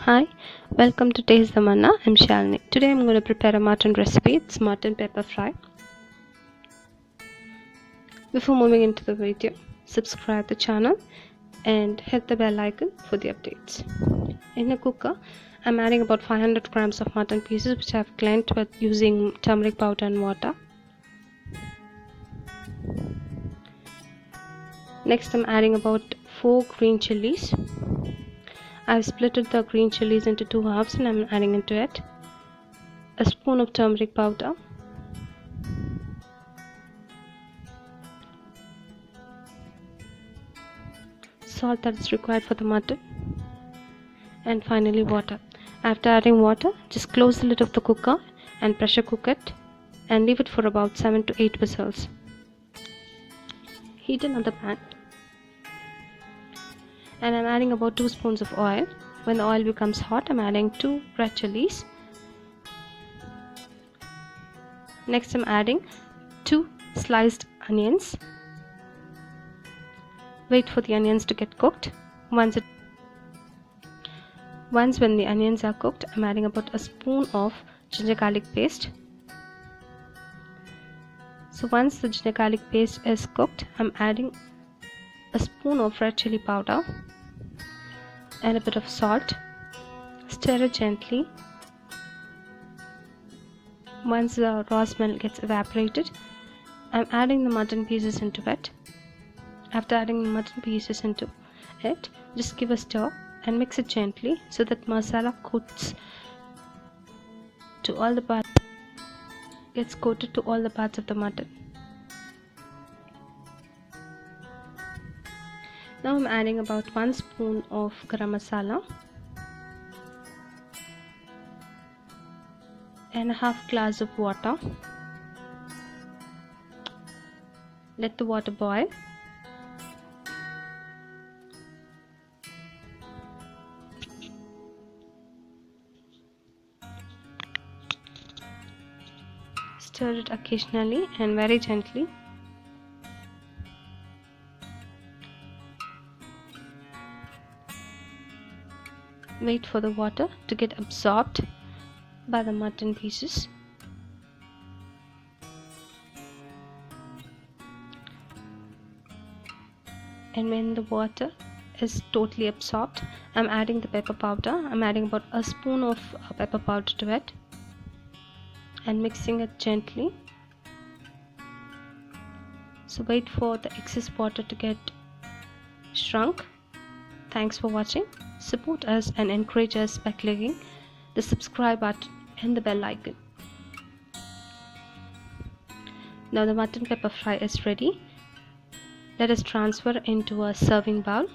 Hi, welcome to Taste the Manna. I'm Shalini. Today I'm going to prepare a mutton recipe. It's mutton pepper fry. Before moving into the video, subscribe the channel and hit the bell icon for the updates. In a cooker, I'm adding about 500 grams of mutton pieces which I've cleaned with using turmeric powder and water. Next I'm adding about 4 green chilies. I've split the green chilies into 2 halves and I'm adding into it a spoon of turmeric powder, salt that is required for the mutton, and finally water. After adding water, just close the lid of the cooker and pressure cook it and leave it for about 7 to 8 whistles. Heat another pan and I'm adding about 2 spoons of oil. When the oil becomes hot, I'm adding 2 red chillies. Next I'm adding 2 sliced onions. Wait for the onions to get cooked. Once when the onions are cooked, I'm adding about a spoon of ginger garlic paste. So once the ginger garlic paste is cooked, I'm adding a spoon of red chili powder and a bit of salt. Stir it gently. Once the raw smell gets evaporated, I'm adding the mutton pieces into it. After adding the mutton pieces into it, just give a stir and mix it gently so that masala coats to all the parts, gets coated to all the parts of the mutton. Now I'm adding about 1 spoon of Garam Masala and a half glass of water. Let the water boil. Stir it occasionally and very gently. Wait for the water to get absorbed by the mutton pieces. And when the water is totally absorbed, I'm adding the pepper powder. I'm adding about a spoon of pepper powder to it and mixing it gently. So wait for the excess water to get shrunk. Thanks for watching. Support us and encourage us by clicking the subscribe button and the bell icon. Now the mutton pepper fry is ready. Let us transfer into a serving bowl.